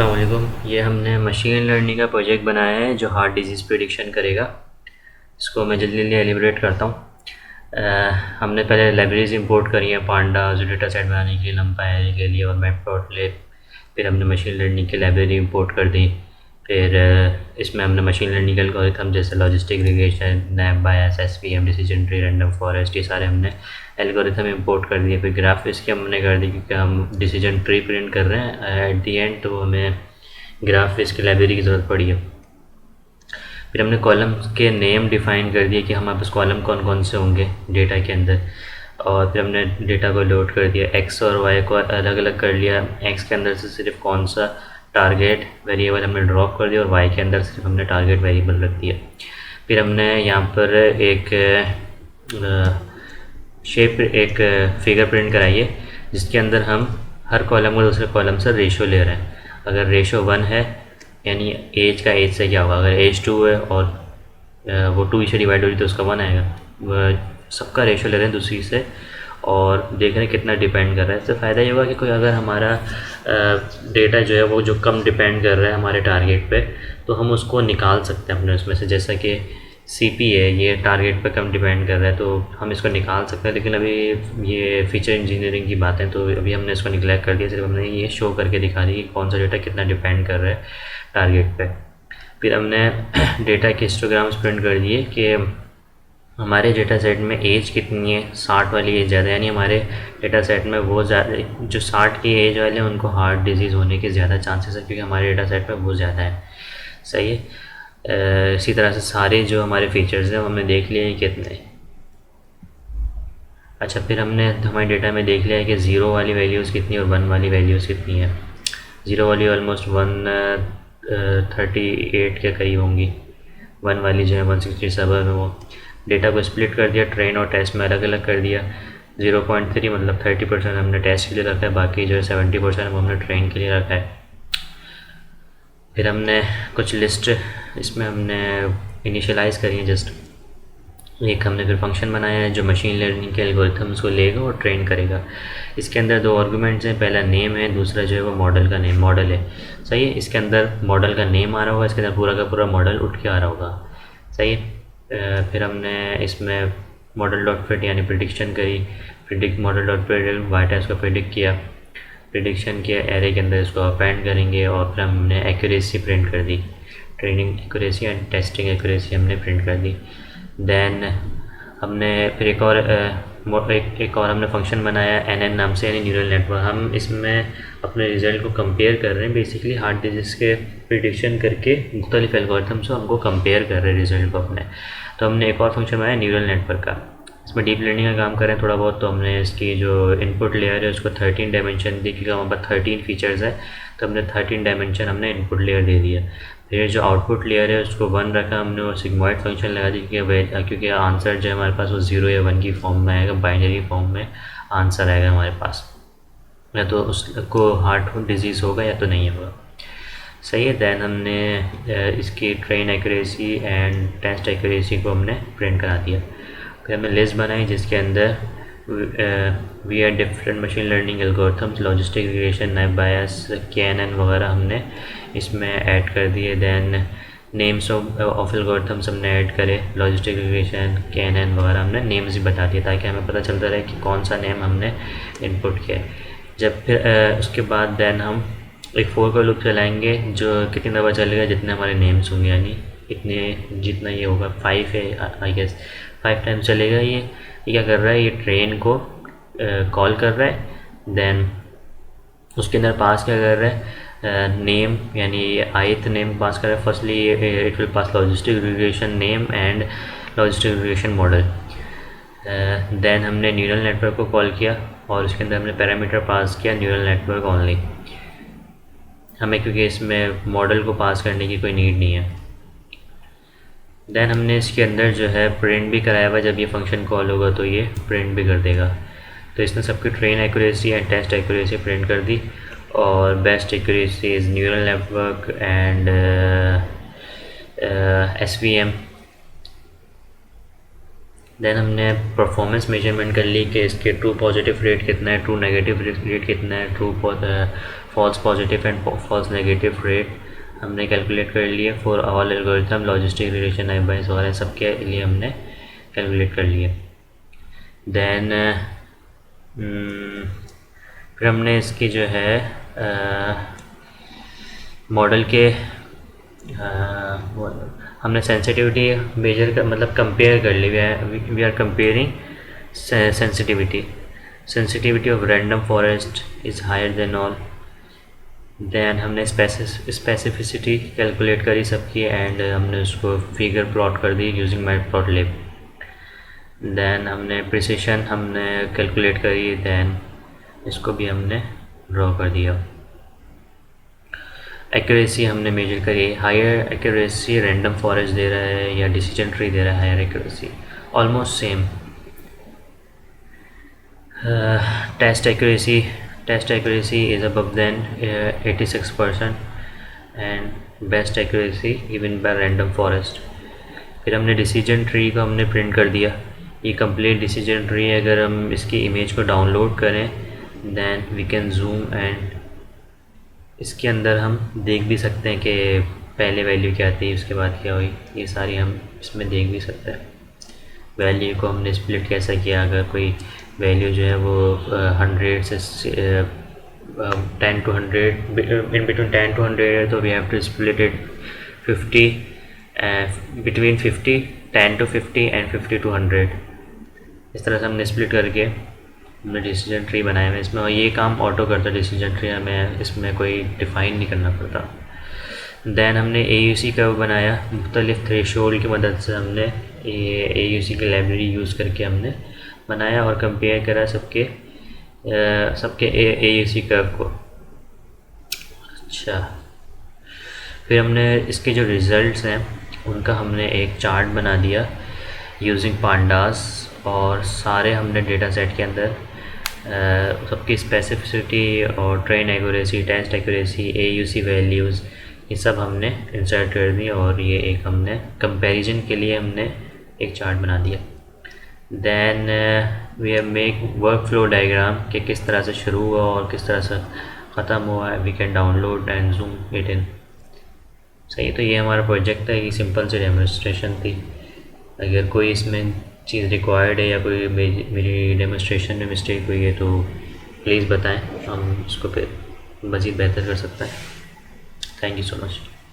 अस्सलाम वालेकुम। ये हमने मशीन लर्निंग का प्रोजेक्ट बनाया है जो हार्ट डिजीज़ प्रिडिक्शन करेगा। इसको मैं जल्दी जल्दी एलिब्रेट करता हूँ। हमने पहले लाइब्रेरीज इंपोर्ट करी हैं पांडास डेटा सेट बनाने के लिए, लंपाई के लिए और मैटप्लॉटलिब। फिर हमने मशीन लर्निंग की लाइब्रेरी इंपोर्ट कर दी। फिर इसमें हमने मशीन लर्निंग के एल्गोरिथम जैसे logistic regression, naive Bayes, SVM, decision tree, random forest, ये सारे हमने एल्गोरिथम इंपोर्ट कर दिए। फिर ग्राफ इसके हमने कर दी क्योंकि हम डिसीजन ट्री प्रिंट कर रहे हैं एट दी एंड, तो हमें ग्राफ इसकी लाइब्रेरी की ज़रूरत पड़ी है। फिर हमने कॉलम के नेम डिफ़ाइन कर दिए कि हमारे पास कॉलम कौन कौन से होंगे डेटा के अंदर। और फिर हमने डेटा को लोड कर दिया, एक्स और वाई को अलग अलग कर लिया। एक्स के अंदर से सिर्फ कौन सा टारगेट वेरिएबल हमने ड्रॉप कर दिया और वाई के अंदर सिर्फ हमने टारगेट वेरिएबल रख दिया। फिर हमने यहाँ पर एक फिगर प्रिंट कराई है जिसके अंदर हम हर कॉलम को दूसरे कॉलम से रेशो ले रहे हैं। अगर रेशो 1 है यानी एज का एज से क्या होगा, अगर एज 2 है और वो 2 से डिवाइड हो रही तो उसका 1 आएगा। सबका रेशो ले रहे हैं दूसरी से और देख रहे हैं कितना डिपेंड कर रहा है। इससे फ़ायदा ये होगा कि कोई अगर हमारा डेटा जो है वो जो कम डिपेंड कर रहा है हमारे टारगेट पे, तो हम उसको निकाल सकते हैं अपने उसमें से। जैसा कि सीपी है, ये टारगेट पे कम डिपेंड कर रहा है तो हम इसको निकाल सकते हैं। लेकिन अभी ये फीचर इंजीनियरिंग की बातें, तो अभी हमने इसको निगलेक्ट कर दिया। सिर्फ हमने ये शो करके दिखा दी कि कौन सा डेटा कितना डिपेंड कर रहा है टारगेट पे। फिर हमने डेटा के हिस्टोग्राम्स प्रिंट कर दिए कि हमारे डेटा सेट में एज कितनी है। 60 वाली एज ज़्यादा, यानी हमारे डेटा सेट में वो ज़्यादा जो 60 की एज वाले हैं उनको हार्ट डिजीज़ होने के ज़्यादा चांसेस है क्योंकि हमारे डेटा सेट में वो ज़्यादा है। सही है। इसी तरह से सारे जो हमारे फीचर्स हैं वो हमने देख लिए हैं कितने। अच्छा, फिर हमने हमारे डेटा में देख लिया है कि 0 वाली वैल्यूज़ कितनी और 1 वाली वैल्यूज़ कितनी है। 0 वाली ऑलमोस्ट 138 के करीब होंगी, 1 वाली जो है 167 है। वो डेटा को स्प्लिट कर दिया, ट्रेन और टेस्ट में अलग अलग कर दिया। 0.3 मतलब 30% हमने टेस्ट के लिए रखा है, बाकी जो है 70% वो हमने ट्रेन के लिए रखा है। फिर हमने कुछ लिस्ट इसमें हमने इनिशियलाइज़ करी है जस्ट। एक हमने फिर फंक्शन बनाया है जो मशीन लर्निंग के एल्गोरिथम्स को लेगा और ट्रेन करेगा। इसके अंदर 2 आर्गूमेंट्स हैं, पहला नेम है, दूसरा जो है वो मॉडल का नेम मॉडल है। सही है। इसके अंदर मॉडल का नेम आ रहा होगा, इसके अंदर पूरा का पूरा मॉडल उठ के आ रहा होगा। सही है। फिर हमने इसमें मॉडल डॉट फिट यानी प्रिडिक्शन करी, model dot fit Y times को प्रिडिक्ट किया। प्रिडिक्शन के एरे के अंदर इसको अपेंड करेंगे और फिर हमने एक्यूरेसी प्रिंट कर दी, training accuracy and testing accuracy हमने प्रिंट कर दी। देन हमने फिर एक और हमने फंक्शन बनाया एन नाम से, यानी न्यूरल नेटवर्क। हम इसमें अपने रिज़ल्ट को कंपेयर कर रहे हैं, बेसिकली हार्ट डिजीज़ के प्रिडिक्शन करके मुख्तलिफ एल्गोरिथम से हमको कंपेयर कर रहे हैं रिज़ल्ट को अपने। तो हमने एक और फंक्शन बनाया न्यूरल नेटवर्क का, इसमें डीप लर्निंग का काम करें थोड़ा बहुत। तो हमने इसकी जो इनपुट लेयर है उसको 13 डायमेंशन दी क्योंकि हमारे पास 13 फीचर्स है, तो हमने 13 डायमेंशन हमने इनपुट लेयर दे दिया। फिर जो आउटपुट लेयर है उसको 1 रखा हमने और सिग्मॉइड फंक्शन लगा दी क्योंकि आंसर जो है हमारे पास वो 0 या 1 की फॉर्म में आएगा, बाइनरी फॉर्म में आंसर आएगा हमारे पास। या तो उसको हार्ट डिजीज़ होगा या तो नहीं होगा। सही है। दैन हमने इसकी train accuracy and test accuracy को हमने प्रिंट करा दिया। फिर हमने लिस्ट बनाई जिसके अंदर we are different machine learning algorithms, logistic regression, naive Bayes, KNN वगैरह हमने इसमें ऐड कर दिए। दैन नेम्स ऑफ एल्गोरिथम्स हमने ऐड करे, लॉजिस्टिक रिग्रेशन, KNN वगैरह हमने नेम्स ही बता दिए ताकि हमें पता चलता रहे कि कौन सा नेम हमने इनपुट किया है। जब फिर उसके बाद दैन हम एक फोर का लूप चलाएँगे जो कितनी दफ़ा चलेगा, जितने हमारे नेम्स होंगे, यानी इतने जितना ये होगा 5 है आई गेस, 5 टाइम्स चलेगा। ये क्या कर रहा है, ये ट्रेन को कॉल कर रहा है। देन उसके अंदर पास क्या कर रहा है, नेम यानी ith नेम पास कर रहा है। Firstly it will pass logistic regression name and logistic regression model. Then हमने न्यूरल नेटवर्क को कॉल किया और उसके अंदर हमने पैरामीटर पास किया न्यूरल नेटवर्क ओनली। हमें क्योंकि इसमें मॉडल को पास करने की कोई नीड नहीं है। देन हमने इसके अंदर जो है प्रिंट भी कराया हुआ, जब ये फंक्शन कॉल होगा तो ये प्रिंट भी कर देगा। तो इसने सबकी train accuracy and test accuracy print कर दी और best accuracy is neural network and SVM then हमने परफॉर्मेंस मेजरमेंट कर ली कि इसके ट्रू पॉजिटिव रेट कितना है, ट्रू नेगेटिव रेट कितना है, true false positive and false negative rate हमने कैलकुलेट कर लिए for all algorithm, logistic, regression, एबाइस वगैरह सबके लिए हमने कैलकुलेट कर लिए। देन फिर हमने इसकी जो है मॉडल के हमने सेंसिटिविटी मेजर कर मतलब कंपेयर कर ली। We are comparing sensitivity of random forest is higher than all. Then हमने स्पेसिफिसिटी कैलकुलेट करी सबकी एंड हमने उसको फिगर प्लॉट कर दी यूजिंग मैटप्लॉटलिब। देन हमने प्रिसिशन हमने कैलकुलेट करी, देन इसको भी हमने ड्रॉ कर दिया। एक्यूरेसी हमने मेजर करी, हायर एक्यूरेसी रैंडम फॉरेस्ट दे रहा है या डिसीजन ट्री दे रहा है, higher accuracy almost same. Test accuracy is above then 86% and best accuracy even by random forest. फिर हमने डिसीजन ट्री को हमने प्रिंट कर दिया। ये कंप्लीट डिसीजन ट्री है। अगर हम इसकी इमेज को डाउनलोड करें then we can zoom and इसके अंदर हम देख भी सकते हैं कि पहले वैल्यू क्या थी, उसके बाद क्या हुई, ये सारी हम इसमें देख भी सकते हैं। वैल्यू को हमने स्प्लिट कैसा किया, अगर कोई वैल्यू जो है वो 100 से 10 to 100 इन बिटवीन 10 to 100 है तो we have to split it 50 between 50 10 to 50 and 50 to 100। इस तरह से हमने स्प्लिट करके हमने डिसीजन ट्री बनाया है इसमें, और ये काम ऑटो करता डिसीजन ट्री, हमें इसमें कोई डिफ़ाइन नहीं करना पड़ता। देन हमने AUC कर्व बनाया, मुख्तलिफ थ्रेशोल्ड की मदद से हमने ये AUC की लाइब्रेरी यूज़ करके हमने बनाया और कंपेयर करा सबके AUC कर्व को। अच्छा, फिर हमने इसके जो रिज़ल्ट्स हैं उनका हमने एक चार्ट बना दिया यूजिंग पांडास, और सारे हमने डेटा सेट के अंदर सबकी स्पेसिफिसिटी और train accuracy, test accuracy, AUC values ये सब हमने इंसर्ट कर दी और ये एक हमने कंपैरिजन के लिए हमने एक चार्ट बना दिया। Then we have make work flow diagram कि किस तरह से शुरू हुआ और किस तरह से ख़त्म हुआ है। We can download and zoom it in. सही, तो ये हमारा प्रोजेक्ट था, ये सिंपल सी डेमोन्स्ट्रेशन थी। अगर कोई इसमें चीज़ रिक्वायर्ड है या कोई मेरी डेमोन्स्ट्रेशन में मिस्टेक हुई है तो प्लीज़ बताएं, हम इसको फिर मज़ीद बेहतर कर सकते हैं। Thank you so much.